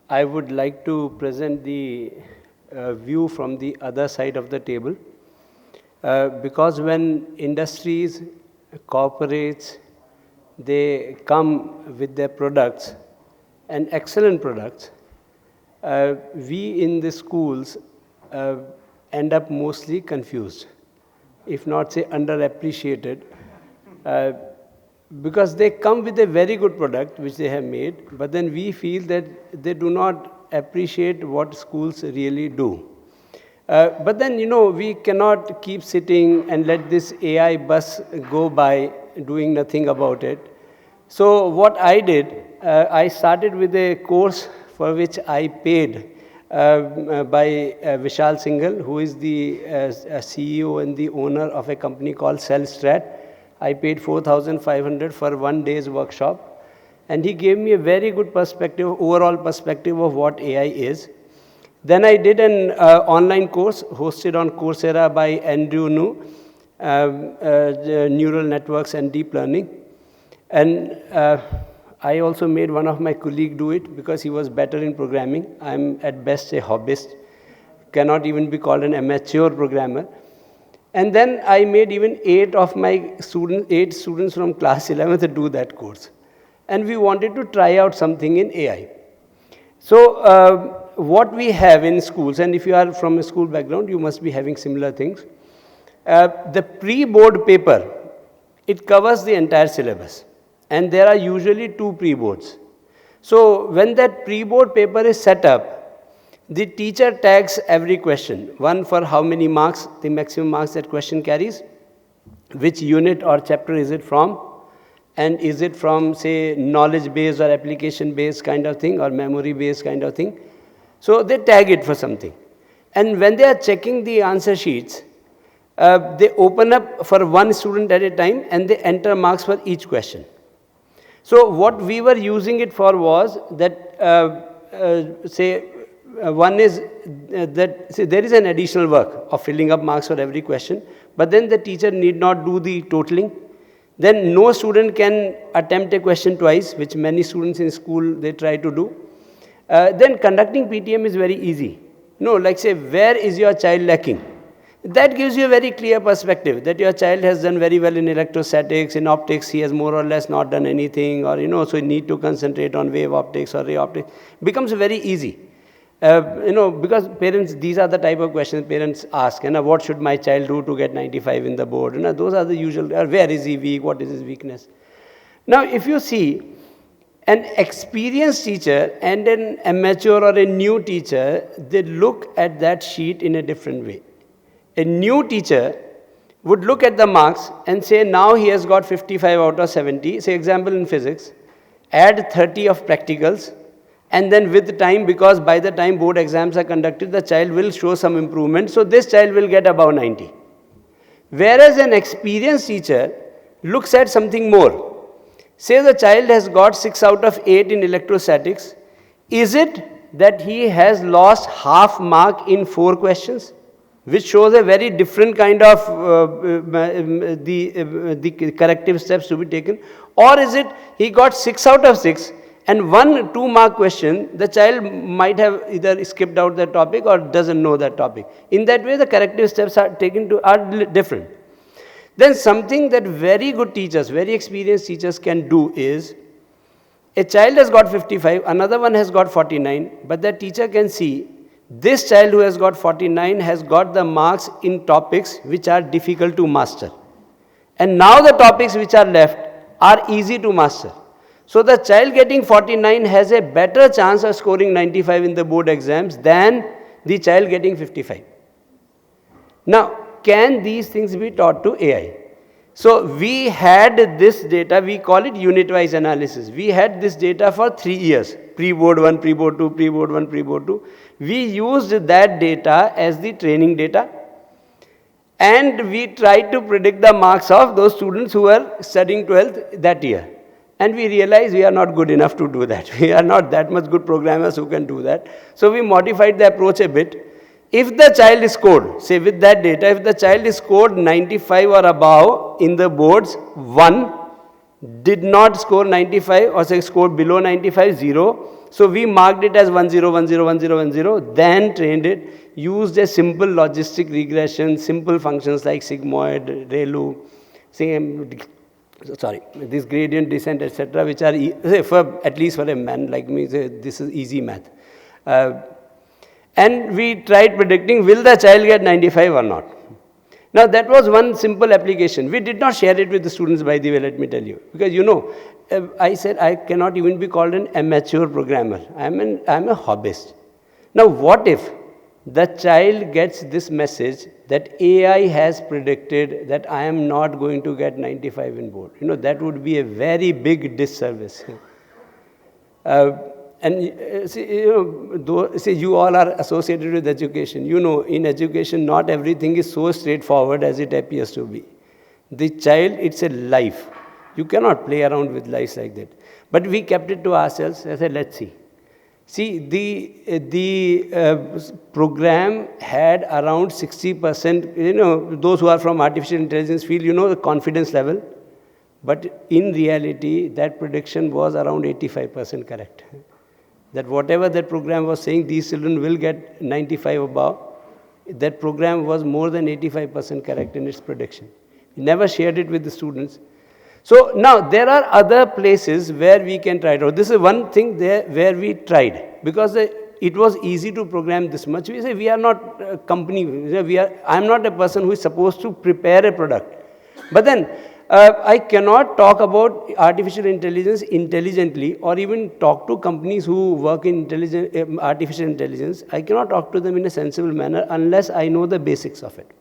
I would like to present the view from the other side of the table. Because when industries, corporates, they come with their products, and excellent products, we in the schools end up mostly confused, if not say underappreciated, because they come with a very good product which they have made, but then we feel that they do not appreciate what schools really do. But then, we cannot keep sitting and let this AI bus go by doing nothing about it. So what I did, I started with a course for which I paid by Vishal Singhal, who is the CEO and the owner of a company called CellStrat. I paid 4,500 for 1 day's workshop. And he gave me a very good perspective, overall perspective of what AI is. Then I did an online course hosted on Coursera by Andrew Nu, Neural Networks and Deep Learning. And I also made one of my colleagues do it because he was better in programming. I'm at best a hobbyist, cannot even be called an amateur programmer. And then I made even 8 students from class 11 to do that course. And we wanted to try out something in AI. So what we have in schools, and if you are from a school background, you must be having similar things. The pre-board paper, it covers the entire syllabus. And there are usually 2 pre-boards. So when that pre-board paper is set up, the teacher tags every question. One for how many marks, the maximum marks that question carries, which unit or chapter is it from, and is it from, say, knowledge-based or application-based kind of thing, or memory-based kind of thing. So they tag it for something. And when they are checking the answer sheets, they open up for one student at a time, and they enter marks for each question. So what we were using it for was that, one is that there is an additional work of filling up marks for every question, but then the teacher need not do the totaling. Then no student can attempt a question twice, which many students in school, they try to do. Then conducting PTM is very easy. Like say, where is your child lacking? That gives you a very clear perspective that your child has done very well in electrostatics, in optics, he has more or less not done anything, or so you need to concentrate on wave optics or ray optics. Becomes very easy. Because parents, these are the type of questions parents ask, what should my child do to get 95 in the board? Those are the usual, where is he weak, what is his weakness? Now, if you see, an experienced teacher and an amateur or a new teacher, they look at that sheet in a different way. A new teacher would look at the marks and say, now he has got 55 out of 70, say example in physics, add 30 of practicals, and then with time, because by the time board exams are conducted, the child will show some improvement, so this child will get above 90. Whereas an experienced teacher looks at something more. Say the child has got 6 out of 8 in electrostatics. Is it that he has lost half mark in 4 questions? Which shows a very different kind of the corrective steps to be taken. Or is it he got 6 out of 6, and 1 2-mark question, the child might have either skipped out that topic or doesn't know that topic. In that way, the corrective steps are different. Then something that very good teachers, very experienced teachers can do is, a child has got 55, another one has got 49, but the teacher can see, this child who has got 49 has got the marks in topics which are difficult to master. And now the topics which are left are easy to master. So the child getting 49 has a better chance of scoring 95 in the board exams than the child getting 55. Now, can these things be taught to AI? So we had this data, we call it unit-wise analysis. We had this data for 3 years, pre-board 1, pre-board 2, pre-board 1, pre-board 2. We used that data as the training data, and we tried to predict the marks of those students who were studying 12th that year. And we realized we are not good enough to do that. We are not that much good programmers who can do that. So we modified the approach a bit. If the child scored, say with that data, if the child scored 95 or above in the boards, 1, did not score 95 or say scored below 95, 0, So we marked it as 10, 10, 10, 10, then trained it, used a simple logistic regression, simple functions like sigmoid, ReLU, this gradient descent, etc., which are, for at least for a man like me, this is easy math. And we tried predicting, will the child get 95 or not? Now that was one simple application. We did not share it with the students, by the way, let me tell you. Because I said I cannot even be called an amateur programmer. I'm a hobbyist. Now what if the child gets this message that AI has predicted that I am not going to get 95 in board? That would be a very big disservice. You all are associated with education. In education, not everything is so straightforward as it appears to be. The child, it's a life. You cannot play around with lives like that. But we kept it to ourselves. I said, let's see. See, the program had around 60%, those who are from artificial intelligence field, the confidence level. But in reality, that prediction was around 85% correct. That whatever that program was saying, these children will get 95 above, that program was more than 85% correct in its prediction. We never shared it with the students. So now there are other places where we can try it out. This is one thing there where we tried, because it was easy to program this much. We say we are not a company, I'm not a person who is supposed to prepare a product. But then I cannot talk about artificial intelligence intelligently, or even talk to companies who work in artificial intelligence. I cannot talk to them in a sensible manner unless I know the basics of it.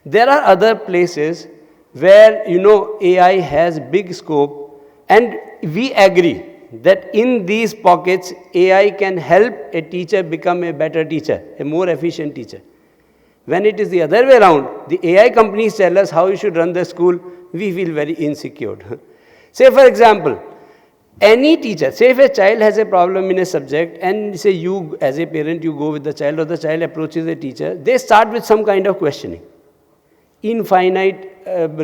There are other places where AI has big scope, and we agree that in these pockets AI can help a teacher become a better teacher, a more efficient teacher. When it is the other way around, the AI companies tell us how you should run the school, we feel very insecure. Say for example, any teacher, say if a child has a problem in a subject, and say you as a parent, you go with the child, or the child approaches the teacher, they start with some kind of questioning. Infinite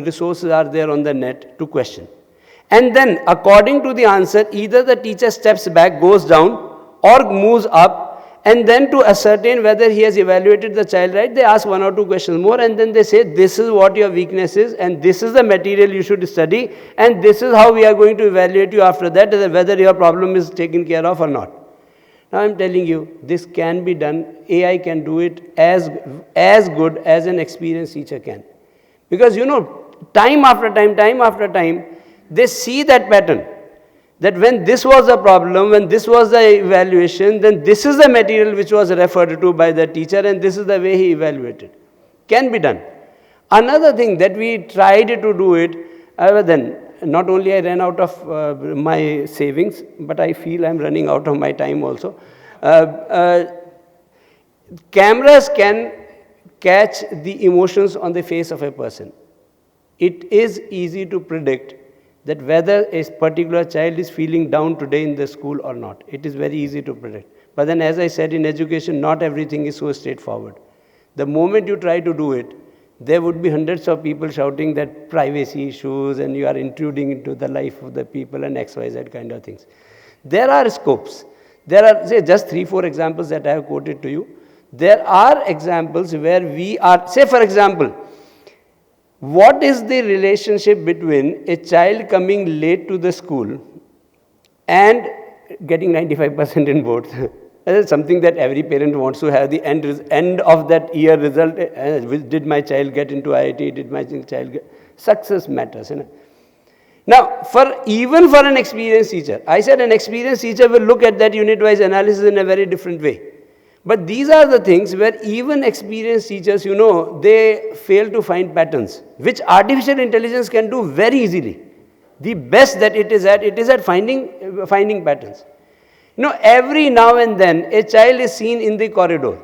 resources are there on the net to question. And then according to the answer, either the teacher steps back, goes down, or moves up, and then to ascertain whether he has evaluated the child right, they ask one or two questions more, and then they say, this is what your weakness is, and this is the material you should study, and this is how we are going to evaluate you after that, whether your problem is taken care of or not. Now I'm telling you, this can be done. AI can do it as good as an experienced teacher can. Because time after time, they see that pattern. That when this was a problem, when this was the evaluation, then this is the material which was referred to by the teacher, and this is the way he evaluated. Can be done. Another thing that we tried to do it, then not only I ran out of my savings, but I feel I'm running out of my time also. Cameras can catch the emotions on the face of a person. It is easy to predict that whether a particular child is feeling down today in the school or not. It is very easy to predict. But then, as I said, in education, not everything is so straightforward. The moment you try to do it, there would be hundreds of people shouting that privacy issues and you are intruding into the life of the people and XYZ kind of things. There are scopes. There are, say, just 3-4 examples that I have quoted to you. There are examples where we are, say for example, what is the relationship between a child coming late to the school and getting 95% in boards? That is something that every parent wants to have, the end of that year result. Did my child get into IIT? Did my child get... Success matters. Now, even for an experienced teacher, I said an experienced teacher will look at that unit-wise analysis in a very different way. But these are the things where even experienced teachers, they fail to find patterns, which artificial intelligence can do very easily. The best that it is at finding patterns. Every now and then, a child is seen in the corridor.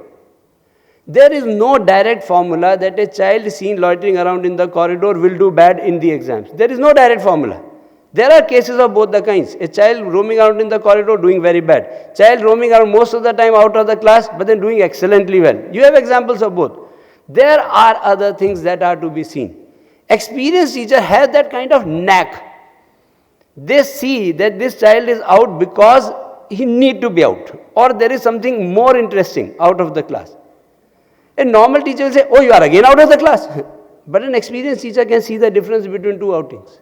There is no direct formula that a child seen loitering around in the corridor will do bad in the exams. There is no direct formula. There are cases of both the kinds. A child roaming around in the corridor doing very bad. Child roaming around most of the time out of the class but then doing excellently well. You have examples of both. There are other things that are to be seen. Experienced teacher has that kind of knack. They see that this child is out because he need to be out, or there is something more interesting out of the class. A normal teacher will say, oh, you are again out of the class. But an experienced teacher can see the difference between two outings.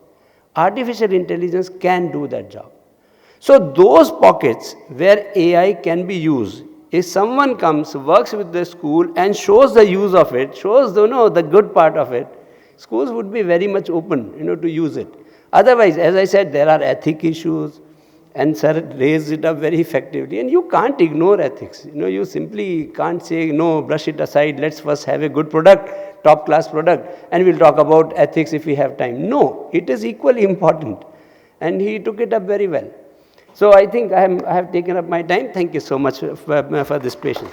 Artificial intelligence can do that job. So those pockets where AI can be used, if someone comes, works with the school and shows the use of it, shows the good part of it, schools would be very much open to use it. Otherwise, as I said, there are ethic issues, and sir raised it up very effectively. And you can't ignore ethics. You simply can't say, no, brush it aside, let's first have a good product, top class product, and we'll talk about ethics if we have time. No, it is equally important. And he took it up very well. So I think I have taken up my time. Thank you so much for this patience.